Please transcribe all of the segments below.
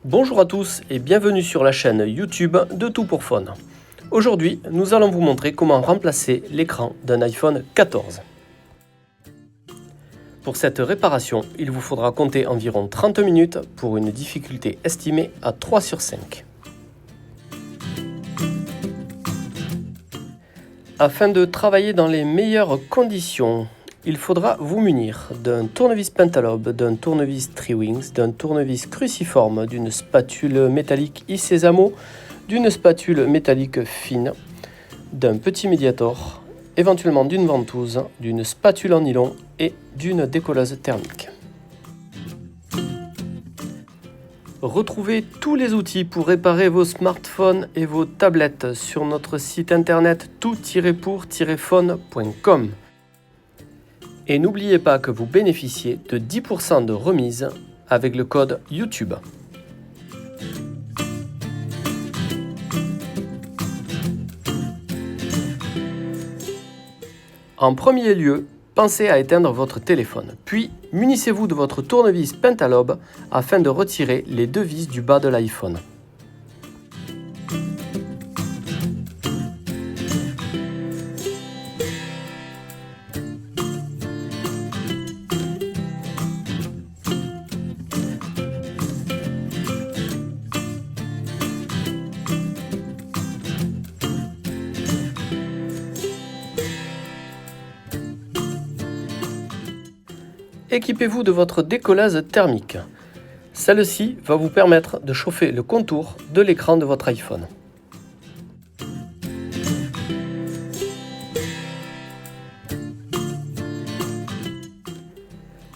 Bonjour à tous et bienvenue sur la chaîne YouTube de Tout pour Phone. Aujourd'hui, nous allons vous montrer comment remplacer l'écran d'un iPhone 14. Pour cette réparation, il vous faudra compter environ 30 minutes pour une difficulté estimée à 3 sur 5. Afin de travailler dans les meilleures conditions, il faudra vous munir d'un tournevis Pentalobe, d'un tournevis Triwings, d'un tournevis cruciforme, d'une spatule métallique Isesamo, d'une spatule métallique fine, d'un petit médiator, éventuellement d'une ventouse, d'une spatule en nylon et d'une décolleuse thermique. Retrouvez tous les outils pour réparer vos smartphones et vos tablettes sur notre site internet tout-pour-phone.com. Et n'oubliez pas que vous bénéficiez de 10% de remise avec le code YouTube. En premier lieu, pensez à éteindre votre téléphone, puis munissez-vous de votre tournevis Pentalobe afin de retirer les deux vis du bas de l'iPhone. Équipez-vous de votre décolleuse thermique. Celle-ci va vous permettre de chauffer le contour de l'écran de votre iPhone.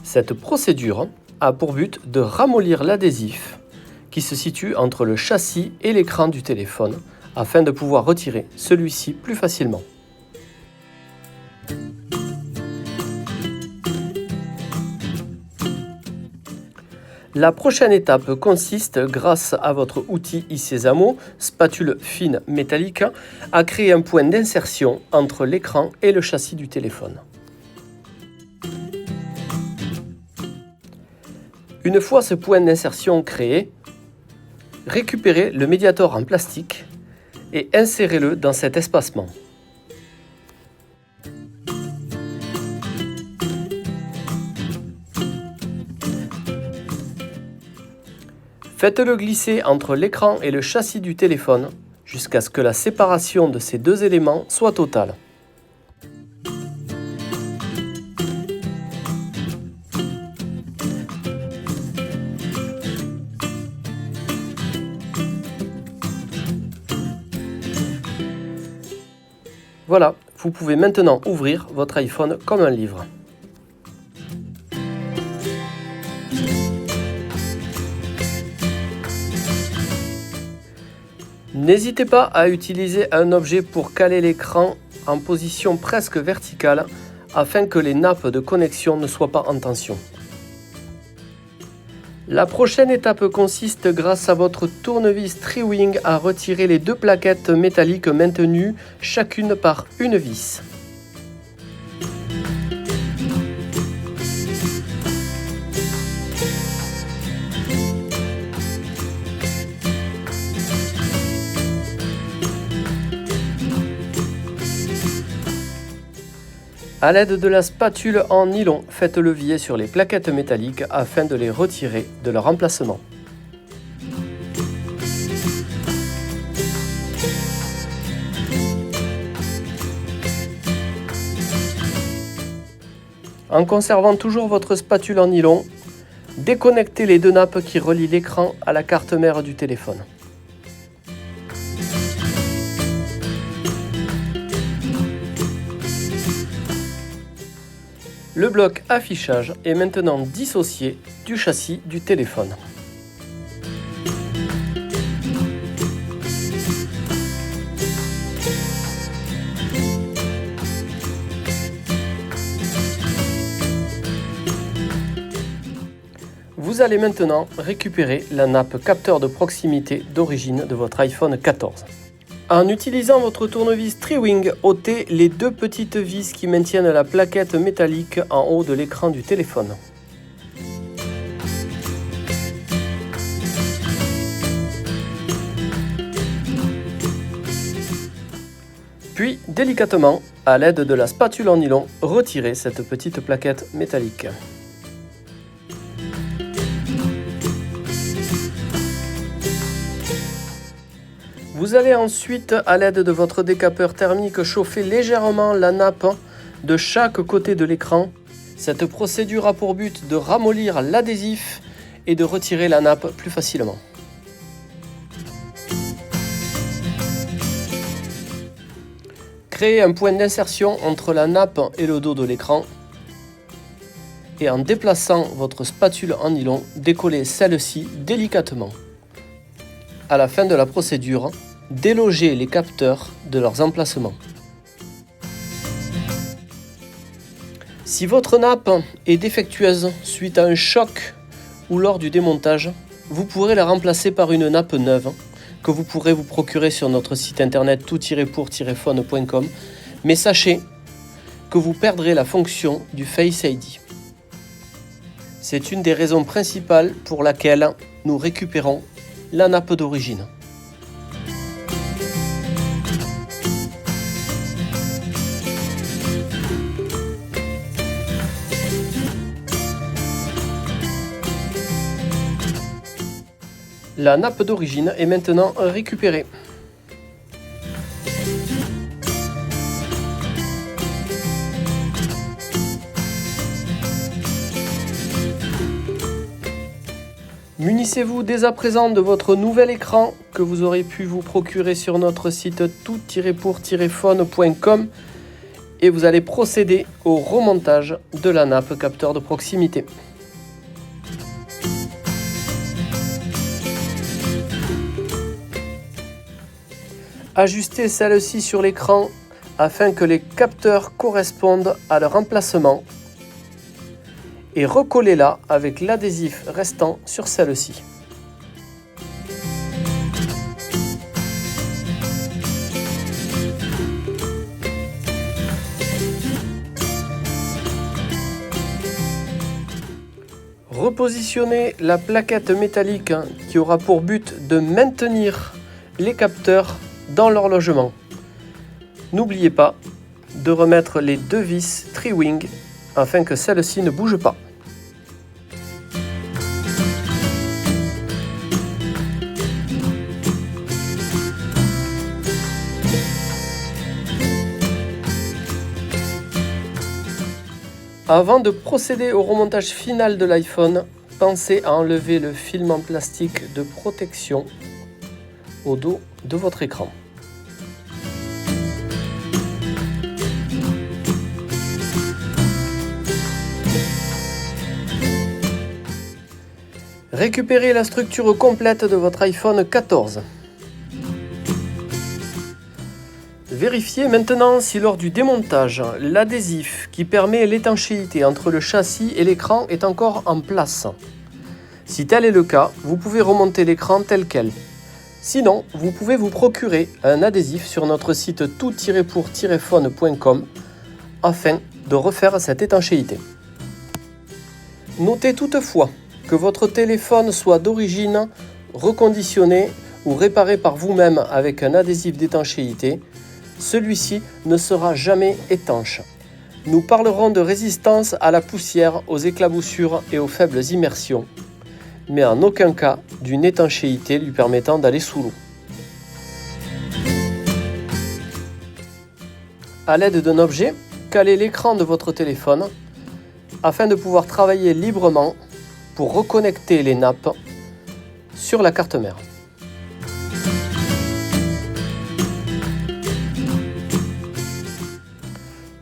Cette procédure a pour but de ramollir l'adhésif qui se situe entre le châssis et l'écran du téléphone afin de pouvoir retirer celui-ci plus facilement. La prochaine étape consiste, grâce à votre outil Isesamo, spatule fine métallique, à créer un point d'insertion entre l'écran et le châssis du téléphone. Une fois ce point d'insertion créé, récupérez le médiator en plastique et insérez-le dans cet espacement. Faites-le glisser entre l'écran et le châssis du téléphone jusqu'à ce que la séparation de ces deux éléments soit totale. Voilà, vous pouvez maintenant ouvrir votre iPhone comme un livre. N'hésitez pas à utiliser un objet pour caler l'écran en position presque verticale afin que les nappes de connexion ne soient pas en tension. La prochaine étape consiste, grâce à votre tournevis Triwing, à retirer les deux plaquettes métalliques maintenues chacune par une vis. A l'aide de la spatule en nylon, faites levier sur les plaquettes métalliques afin de les retirer de leur emplacement. En conservant toujours votre spatule en nylon, déconnectez les deux nappes qui relient l'écran à la carte mère du téléphone. Le bloc affichage est maintenant dissocié du châssis du téléphone. Vous allez maintenant récupérer la nappe capteur de proximité d'origine de votre iPhone 14. En utilisant votre tournevis Triwing, ôtez les deux petites vis qui maintiennent la plaquette métallique en haut de l'écran du téléphone. Délicatement, à l'aide de la spatule en nylon, retirez cette petite plaquette métallique. Vous allez ensuite, à l'aide de votre décapeur thermique, chauffer légèrement la nappe de chaque côté de l'écran. Cette procédure a pour but de ramollir l'adhésif et de retirer la nappe plus facilement. Créez un point d'insertion entre la nappe et le dos de l'écran et en déplaçant votre spatule en nylon, décollez celle-ci délicatement. À la fin de la procédure, délogez les capteurs de leurs emplacements. Si votre nappe est défectueuse suite à un choc ou lors du démontage, vous pourrez la remplacer par une nappe neuve que vous pourrez vous procurer sur notre site internet tout-pour-phone.com, mais sachez que vous perdrez la fonction du Face ID. C'est une des raisons principales pour laquelle nous récupérons la nappe d'origine. La nappe d'origine est maintenant récupérée. Munissez-vous dès à présent de votre nouvel écran que vous aurez pu vous procurer sur notre site tout-pour-phone.com et vous allez procéder au remontage de la nappe capteur de proximité. Ajustez celle-ci sur l'écran afin que les capteurs correspondent à leur emplacement et recollez-la avec l'adhésif restant sur celle-ci. Repositionnez la plaquette métallique qui aura pour but de maintenir les capteurs dans leur logement. N'oubliez pas de remettre les deux vis Tri-Wing afin que celle-ci ne bouge pas. Avant de procéder au remontage final de l'iPhone, pensez à enlever le film en plastique de protection au dos de votre écran. Récupérez la structure complète de votre iPhone 14. Vérifiez maintenant si lors du démontage, l'adhésif qui permet l'étanchéité entre le châssis et l'écran est encore en place. Si tel est le cas, vous pouvez remonter l'écran tel quel. Sinon, vous pouvez vous procurer un adhésif sur notre site tout-pour-phone.com afin de refaire cette étanchéité. Notez toutefois que votre téléphone soit d'origine reconditionné ou réparé par vous-même avec un adhésif d'étanchéité, celui-ci ne sera jamais étanche. Nous parlerons de résistance à la poussière, aux éclaboussures et aux faibles immersions, mais en aucun cas d'une étanchéité lui permettant d'aller sous l'eau. À l'aide d'un objet, calez l'écran de votre téléphone afin de pouvoir travailler librement pour reconnecter les nappes sur la carte mère.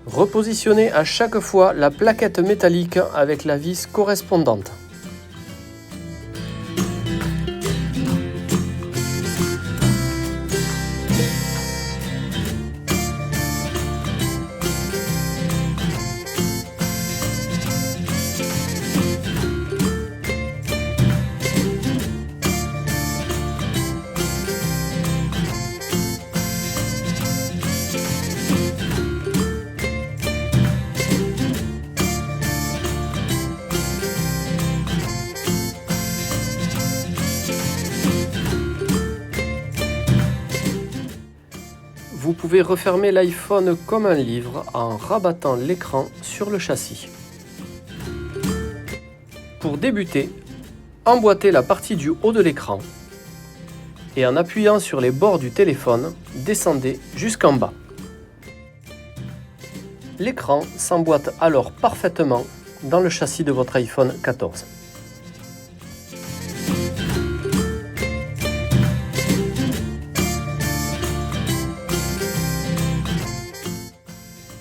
Repositionnez à chaque fois la plaquette métallique avec la vis correspondante. pouvez refermer l'iPhone comme un livre en rabattant l'écran sur le châssis. Pour débuter, emboîtez la partie du haut de l'écran et en appuyant sur les bords du téléphone, descendez jusqu'en bas. L'écran s'emboîte alors parfaitement dans le châssis de votre iPhone 14.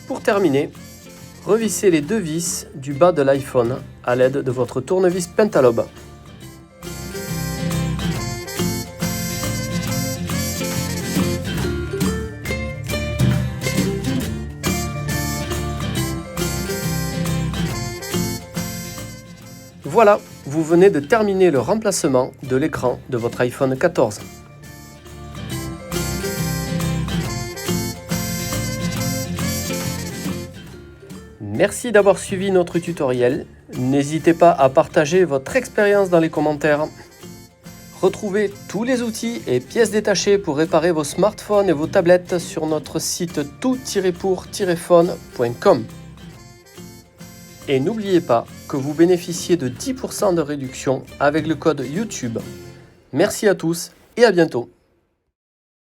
Pour terminer, revissez les deux vis du bas de l'iPhone à l'aide de votre tournevis Pentalobe. Voilà, vous venez de terminer le remplacement de l'écran de votre iPhone 14. Merci d'avoir suivi notre tutoriel. N'hésitez pas à partager votre expérience dans les commentaires. Retrouvez tous les outils et pièces détachées pour réparer vos smartphones et vos tablettes sur notre site tout-pour-phone.com. Et n'oubliez pas que vous bénéficiez de 10% de réduction avec le code YouTube. Merci à tous et à bientôt.